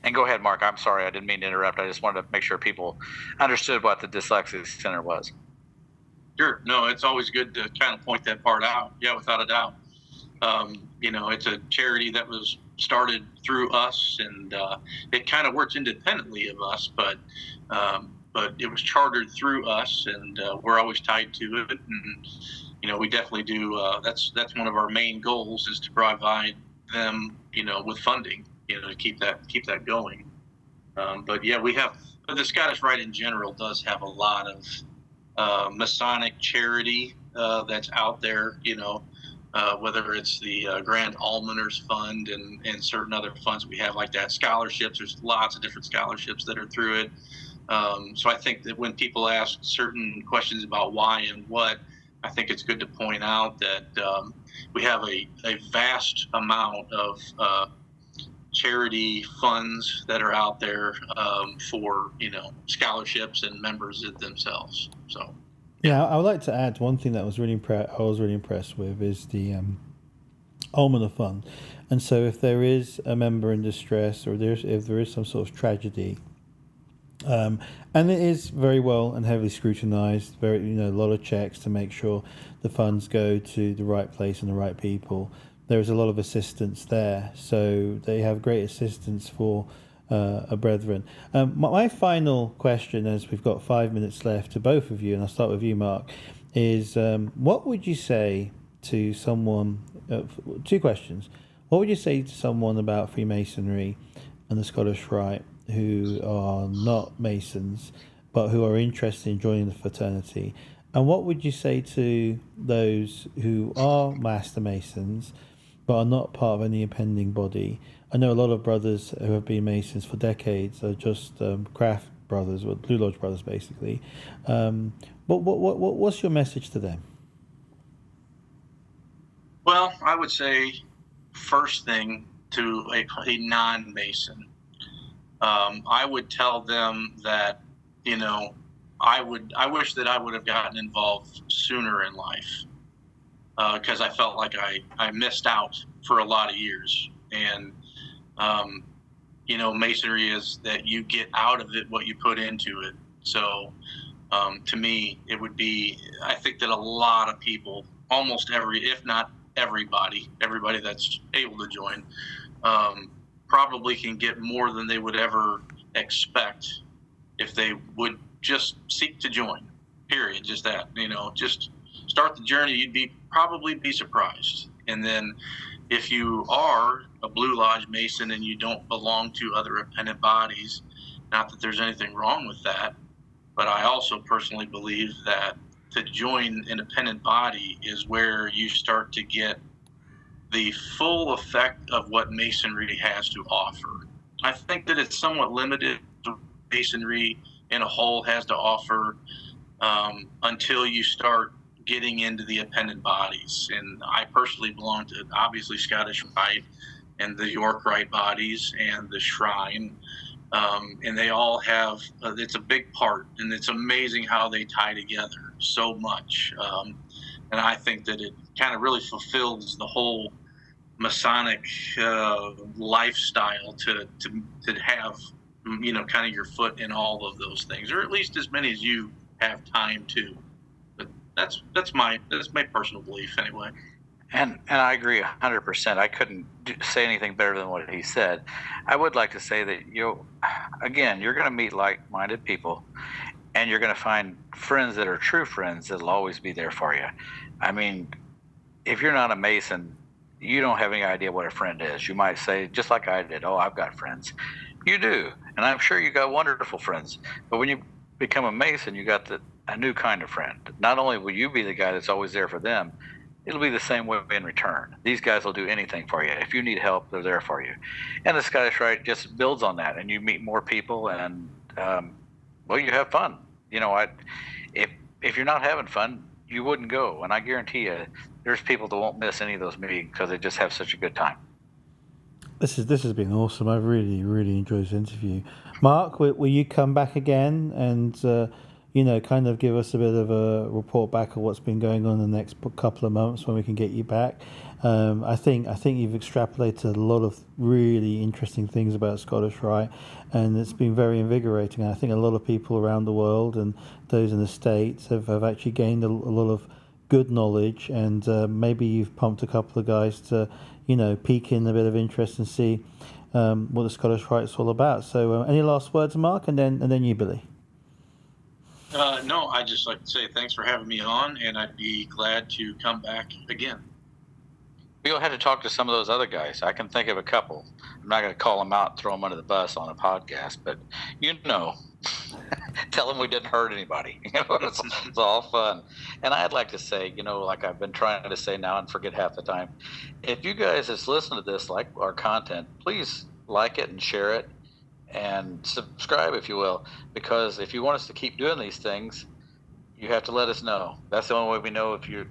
And go ahead, Mark. I'm sorry, I didn't mean to interrupt. I just wanted to make sure people understood what the Dyslexia Center was. Sure. No, it's always good to kind of point that part out. Yeah, without a doubt. It's a charity that was started through us, and it kind of works independently of us, but it was chartered through us, and we're always tied to it. And we definitely do. That's one of our main goals, is to provide them, with funding, to keep that going. But yeah, the Scottish Rite in general does have a lot of Masonic charity that's out there, whether it's the Grand Almoners Fund and certain other funds we have like that. Scholarships, there's lots of different scholarships that are through it. So I think that when people ask certain questions about why and what, I think it's good to point out that we have a vast amount of charity funds that are out there for scholarships and members themselves. So yeah, I would like to add one thing that I was really impressed with is the Almoner Fund. And so if there is a member in distress, or if there is some sort of tragedy, and it is very well and heavily scrutinized, a lot of checks to make sure the funds go to the right place and the right people. There is a lot of assistance there, so they have great assistance for a brethren. My final question, as we've got 5 minutes left, to both of you, and I'll start with you, Mark, is what would you say to someone, two questions. What would you say to someone about Freemasonry and the Scottish Rite who are not Masons but who are interested in joining the fraternity? And what would you say to those who are Master Masons but are not part of any impending body? I know a lot of brothers who have been Masons for decades are just craft brothers, or Blue Lodge brothers, basically. What's your message to them? Well, I would say, first thing, to a non-Mason, I would tell them that, I wish that I would have gotten involved sooner in life, because I felt like I missed out for a lot of years. And, Masonry is that you get out of it what you put into it. So to me, it would be, I think that a lot of people, almost if not everybody that's able to join, probably can get more than they would ever expect if they would just seek to join, period. Just that, just start the journey. You'd probably be surprised. And then if you are a Blue Lodge Mason and you don't belong to other independent bodies, not that there's anything wrong with that, but I also personally believe that to join independent body is where you start to get the full effect of what Masonry has to offer. I think that it's somewhat limited to Masonry in a whole has to offer until you start getting into the independent bodies. And I personally belong to, obviously, Scottish Rite, and the York Rite bodies and the Shrine. And they all have, it's a big part, and it's amazing how they tie together so much. And I think that it kind of really fulfills the whole Masonic lifestyle to have, kind of your foot in all of those things, or at least as many as you have time to. But that's my personal belief anyway. And I agree 100%. I couldn't say anything better than what he said. I would like to say that you're going to meet like-minded people, and you're going to find friends that are true friends that'll always be there for you. I mean, if you're not a Mason, you don't have any idea what a friend is. You might say, just like I did, oh, I've got friends. You do, and I'm sure you got wonderful friends. But when you become a Mason, you got a new kind of friend. Not only will you be the guy that's always there for them, it'll be the same way in return. These guys will do anything for you. If you need help, they're there for you. And the Scottish Rite just builds on that, and you meet more people, and you have fun. If you're not having fun, you wouldn't go. And I guarantee you, there's people that won't miss any of those meetings because they just have such a good time. This has been awesome. I've really, really enjoyed this interview. Mark, will you come back again and kind of give us a bit of a report back of what's been going on in the next couple of months when we can get you back? I think you've extrapolated a lot of really interesting things about Scottish Rite, and it's been very invigorating. I think a lot of people around the world and those in the States have actually gained a lot of good knowledge, and maybe you've pumped a couple of guys to peek in a bit of interest and see what the Scottish Rite's all about. So any last words, Mark, and then you, Billy? No, I'd just like to say thanks for having me on, and I'd be glad to come back again. We'll have to talk to some of those other guys. I can think of a couple. I'm not going to call them out and throw them under the bus on a podcast, but tell them we didn't hurt anybody. It's all fun. And I'd like to say, like I've been trying to say now and forget half the time, if you guys just listen to this, like our content, please like it and share it and subscribe, if you will, because if you want us to keep doing these things, you have to let us know. That's the only way we know if you're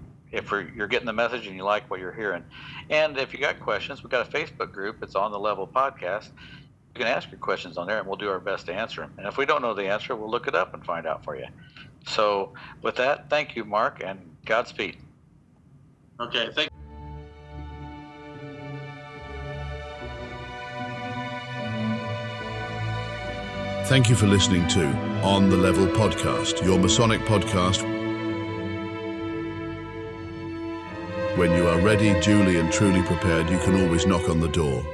getting the message and you like what you're hearing. And if you got questions, we've got a Facebook group. It's On the Level Podcast. You can ask your questions on there, and we'll do our best to answer them. And if we don't know the answer, we'll look it up and find out for you. So with that, thank you, Mark, and Godspeed. Okay, thank you. Thank you for listening to On the Level Podcast, your Masonic podcast. When you are ready, duly and truly prepared, you can always knock on the door.